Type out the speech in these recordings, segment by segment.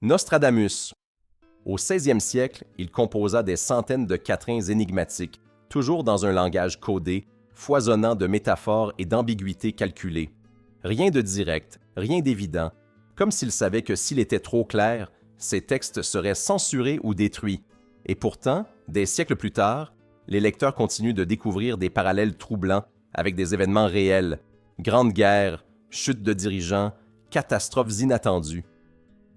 Nostradamus. Au 16e siècle, il composa des centaines de quatrains énigmatiques, toujours dans un langage codé, foisonnant de métaphores et d'ambiguïtés calculées. Rien de direct, rien d'évident, comme s'il savait que s'il était trop clair, ses textes seraient censurés ou détruits. Et pourtant, des siècles plus tard, les lecteurs continuent de découvrir des parallèles troublants avec des événements réels, grandes guerres, chutes de dirigeants, catastrophes inattendues.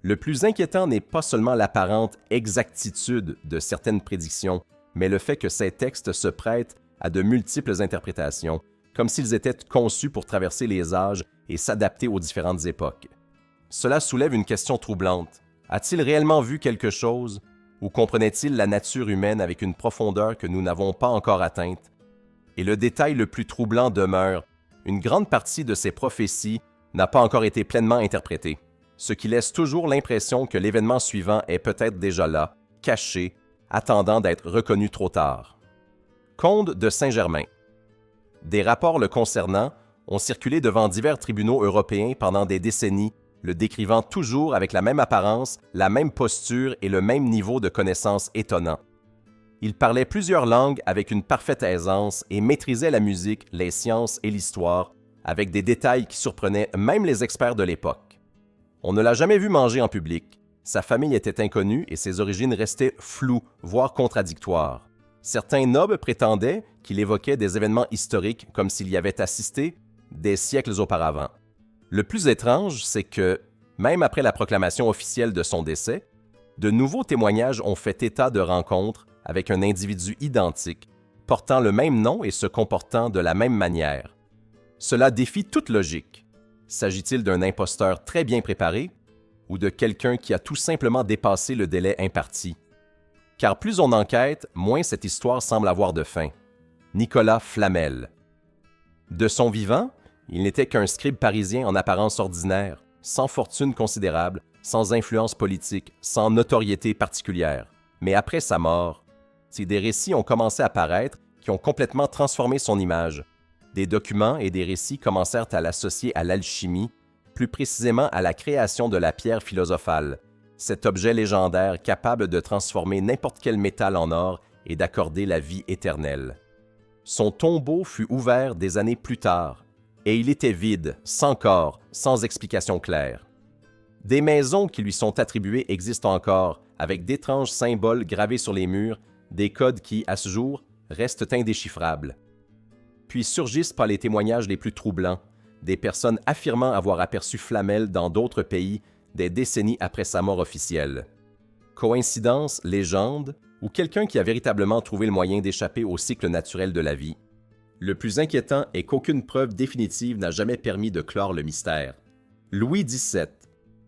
Le plus inquiétant n'est pas seulement l'apparente exactitude de certaines prédictions, mais le fait que ces textes se prêtent à de multiples interprétations, comme s'ils étaient conçus pour traverser les âges et s'adapter aux différentes époques. Cela soulève une question troublante. A-t-il réellement vu quelque chose, ou comprenait-il la nature humaine avec une profondeur que nous n'avons pas encore atteinte? Et le détail le plus troublant demeure, une grande partie de ces prophéties n'a pas encore été pleinement interprétée, ce qui laisse toujours l'impression que l'événement suivant est peut-être déjà là, caché, attendant d'être reconnu trop tard. Conde de Saint-Germain. Des rapports le concernant ont circulé devant divers tribunaux européens pendant des décennies, le décrivant toujours avec la même apparence, la même posture et le même niveau de connaissance étonnant. Il parlait plusieurs langues avec une parfaite aisance et maîtrisait la musique, les sciences et l'histoire, avec des détails qui surprenaient même les experts de l'époque. On ne l'a jamais vu manger en public. Sa famille était inconnue et ses origines restaient floues, voire contradictoires. Certains nobles prétendaient qu'il évoquait des événements historiques comme s'il y avait assisté des siècles auparavant. Le plus étrange, c'est que, même après la proclamation officielle de son décès, de nouveaux témoignages ont fait état de rencontres avec un individu identique, portant le même nom et se comportant de la même manière. Cela défie toute logique. S'agit-il d'un imposteur très bien préparé ou de quelqu'un qui a tout simplement dépassé le délai imparti? Car plus on enquête, moins cette histoire semble avoir de fin. Nicolas Flamel. De son vivant, il n'était qu'un scribe parisien en apparence ordinaire, sans fortune considérable, sans influence politique, sans notoriété particulière. Mais après sa mort, des récits ont commencé à paraître qui ont complètement transformé son image. Des documents et des récits commencèrent à l'associer à l'alchimie, plus précisément à la création de la pierre philosophale, cet objet légendaire capable de transformer n'importe quel métal en or et d'accorder la vie éternelle. Son tombeau fut ouvert des années plus tard, et il était vide, sans corps, sans explication claire. Des maisons qui lui sont attribuées existent encore, avec d'étranges symboles gravés sur les murs, des codes qui, à ce jour, restent indéchiffrables. Puis surgissent par les témoignages les plus troublants, des personnes affirmant avoir aperçu Flamel dans d'autres pays des décennies après sa mort officielle. Coïncidence, légende, ou quelqu'un qui a véritablement trouvé le moyen d'échapper au cycle naturel de la vie? Le plus inquiétant est qu'aucune preuve définitive n'a jamais permis de clore le mystère. Louis XVII.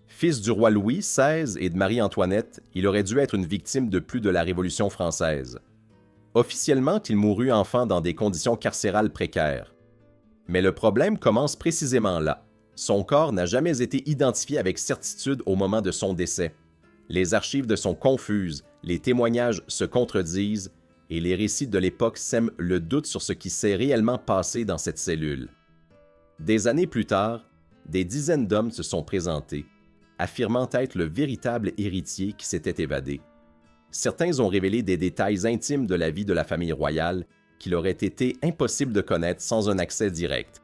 Fils du roi Louis XVI et de Marie-Antoinette, il aurait dû être une victime de plus de la Révolution française. Officiellement, il mourut enfant dans des conditions carcérales précaires. Mais le problème commence précisément là. Son corps n'a jamais été identifié avec certitude au moment de son décès. Les archives sont confuses, les témoignages se contredisent, et les récits de l'époque sèment le doute sur ce qui s'est réellement passé dans cette cellule. Des années plus tard, des dizaines d'hommes se sont présentés, affirmant être le véritable héritier qui s'était évadé. Certains ont révélé des détails intimes de la vie de la famille royale qu'il aurait été impossible de connaître sans un accès direct.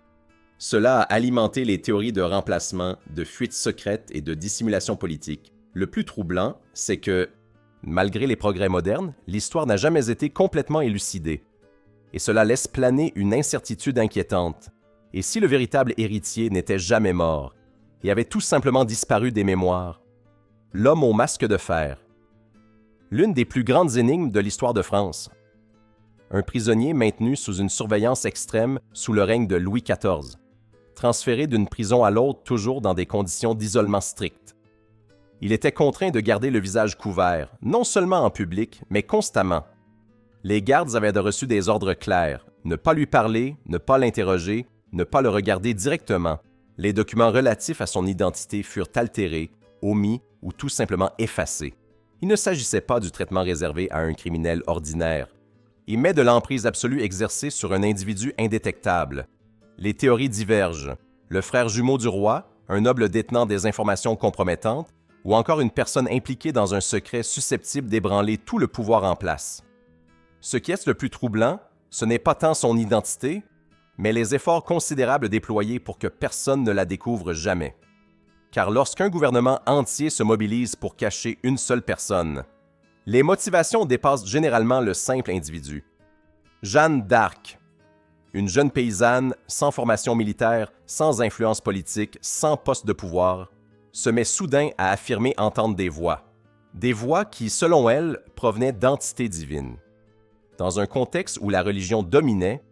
Cela a alimenté les théories de remplacement, de fuites secrètes et de dissimulation politique. Le plus troublant, c'est que, malgré les progrès modernes, l'histoire n'a jamais été complètement élucidée. Et cela laisse planer une incertitude inquiétante. Et si le véritable héritier n'était jamais mort et avait tout simplement disparu des mémoires? L'homme au masque de fer. L'une des plus grandes énigmes de l'histoire de France. Un prisonnier maintenu sous une surveillance extrême sous le règne de Louis XIV, transféré d'une prison à l'autre toujours dans des conditions d'isolement strict. Il était contraint de garder le visage couvert, non seulement en public, mais constamment. Les gardes avaient reçu des ordres clairs, ne pas lui parler, ne pas l'interroger, ne pas le regarder directement. Les documents relatifs à son identité furent altérés, omis ou tout simplement effacés. Il ne s'agissait pas du traitement réservé à un criminel ordinaire, mais de l'emprise absolue exercée sur un individu indétectable. Les théories divergent. Le frère jumeau du roi, un noble détenant des informations compromettantes, ou encore une personne impliquée dans un secret susceptible d'ébranler tout le pouvoir en place. Ce qui est le plus troublant, ce n'est pas tant son identité, mais les efforts considérables déployés pour que personne ne la découvre jamais. Car lorsqu'un gouvernement entier se mobilise pour cacher une seule personne, les motivations dépassent généralement le simple individu. Jeanne d'Arc, une jeune paysanne sans formation militaire, sans influence politique, sans poste de pouvoir, se met soudain à affirmer entendre des voix qui, selon elle, provenaient d'entités divines. Dans un contexte où la religion dominait,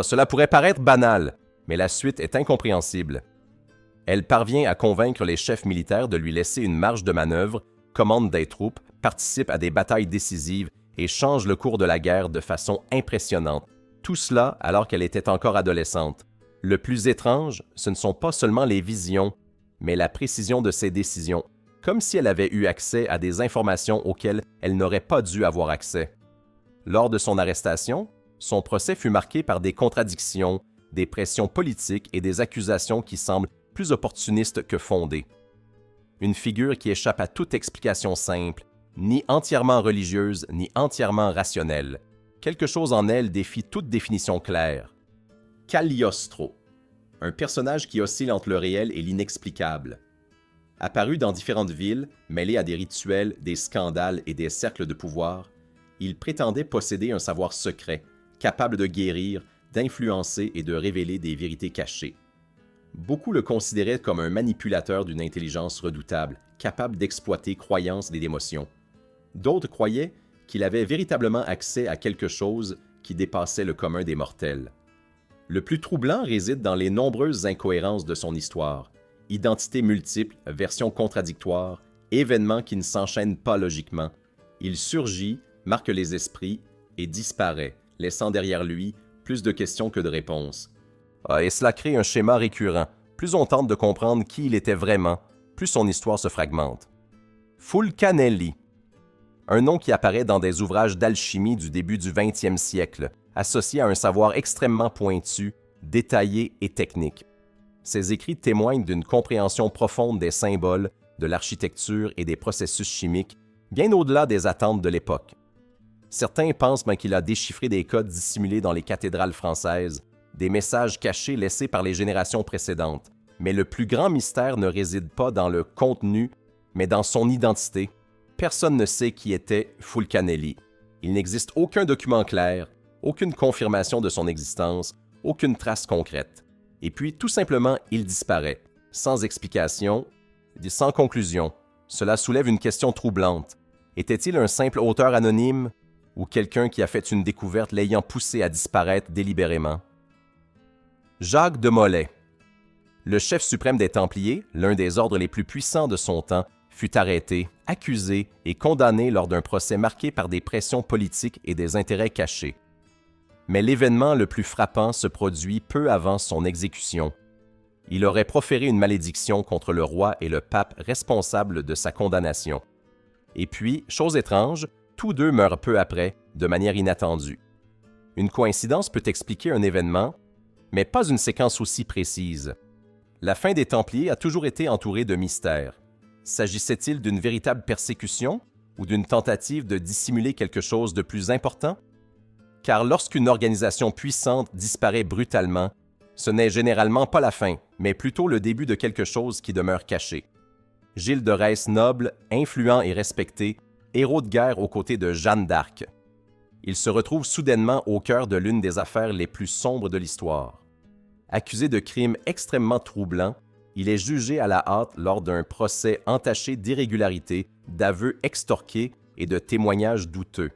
cela pourrait paraître banal, mais la suite est incompréhensible. Elle parvient à convaincre les chefs militaires de lui laisser une marge de manœuvre, commande des troupes, participe à des batailles décisives et change le cours de la guerre de façon impressionnante. Tout cela alors qu'elle était encore adolescente. Le plus étrange, ce ne sont pas seulement les visions, mais la précision de ses décisions, comme si elle avait eu accès à des informations auxquelles elle n'aurait pas dû avoir accès. Lors de son arrestation, son procès fut marqué par des contradictions, des pressions politiques et des accusations qui semblent plus opportunistes que fondées. Une figure qui échappe à toute explication simple, ni entièrement religieuse, ni entièrement rationnelle. Quelque chose en elle défie toute définition claire. Cagliostro, un personnage qui oscille entre le réel et l'inexplicable. Apparu dans différentes villes, mêlé à des rituels, des scandales et des cercles de pouvoir, il prétendait posséder un savoir secret, capable de guérir, d'influencer et de révéler des vérités cachées. Beaucoup le considéraient comme un manipulateur d'une intelligence redoutable, capable d'exploiter croyances et émotions. D'autres croyaient qu'il avait véritablement accès à quelque chose qui dépassait le commun des mortels. Le plus troublant réside dans les nombreuses incohérences de son histoire, identités multiples, versions contradictoires, événements qui ne s'enchaînent pas logiquement. Il surgit, marque les esprits et disparaît, laissant derrière lui plus de questions que de réponses. Et cela crée un schéma récurrent. Plus on tente de comprendre qui il était vraiment, plus son histoire se fragmente. Fulcanelli, un nom qui apparaît dans des ouvrages d'alchimie du début du 20e siècle, associé à un savoir extrêmement pointu, détaillé et technique. Ses écrits témoignent d'une compréhension profonde des symboles, de l'architecture et des processus chimiques, bien au-delà des attentes de l'époque. Certains pensent qu'il a déchiffré des codes dissimulés dans les cathédrales françaises, des messages cachés laissés par les générations précédentes. Mais le plus grand mystère ne réside pas dans le contenu, mais dans son identité. Personne ne sait qui était Fulcanelli. Il n'existe aucun document clair, aucune confirmation de son existence, aucune trace concrète. Et puis, tout simplement, il disparaît, sans explication, sans conclusion. Cela soulève une question troublante. Était-il un simple auteur anonyme ou quelqu'un qui a fait une découverte l'ayant poussé à disparaître délibérément? Jacques de Molay, le chef suprême des Templiers, l'un des ordres les plus puissants de son temps, fut arrêté, accusé et condamné lors d'un procès marqué par des pressions politiques et des intérêts cachés. Mais l'événement le plus frappant se produit peu avant son exécution. Il aurait proféré une malédiction contre le roi et le pape responsables de sa condamnation. Et puis, chose étrange, tous deux meurent peu après, de manière inattendue. Une coïncidence peut expliquer un événement, mais pas une séquence aussi précise. La fin des Templiers a toujours été entourée de mystères. S'agissait-il d'une véritable persécution ou d'une tentative de dissimuler quelque chose de plus important? Car lorsqu'une organisation puissante disparaît brutalement, ce n'est généralement pas la fin, mais plutôt le début de quelque chose qui demeure caché. Gilles de Rais noble, influent et respecté, héros de guerre aux côtés de Jeanne d'Arc. Il se retrouve soudainement au cœur de l'une des affaires les plus sombres de l'histoire. Accusé de crimes extrêmement troublants, il est jugé à la hâte lors d'un procès entaché d'irrégularités, d'aveux extorqués et de témoignages douteux.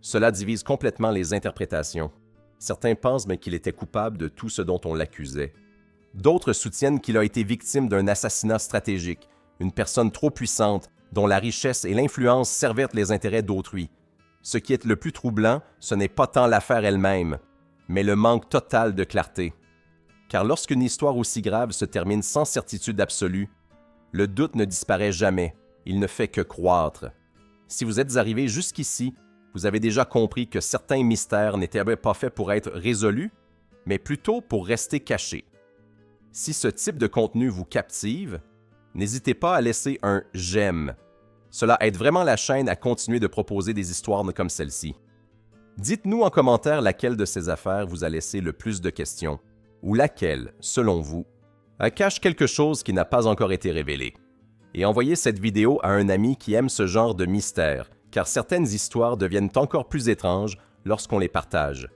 Cela divise complètement les interprétations. Certains pensent qu'il était coupable de tout ce dont on l'accusait. D'autres soutiennent qu'il a été victime d'un assassinat stratégique, une personne trop puissante dont la richesse et l'influence servaient les intérêts d'autrui. Ce qui est le plus troublant, ce n'est pas tant l'affaire elle-même, mais le manque total de clarté. Car lorsqu'une histoire aussi grave se termine sans certitude absolue, le doute ne disparaît jamais, il ne fait que croître. Si vous êtes arrivé jusqu'ici, vous avez déjà compris que certains mystères n'étaient pas faits pour être résolus, mais plutôt pour rester cachés. Si ce type de contenu vous captive, N'hésitez pas à laisser un « j'aime ». Cela aide vraiment la chaîne à continuer de proposer des histoires comme celle-ci. Dites-nous en commentaire laquelle de ces affaires vous a laissé le plus de questions, ou laquelle, selon vous, cache quelque chose qui n'a pas encore été révélé. Et envoyez cette vidéo à un ami qui aime ce genre de mystère, car certaines histoires deviennent encore plus étranges lorsqu'on les partage.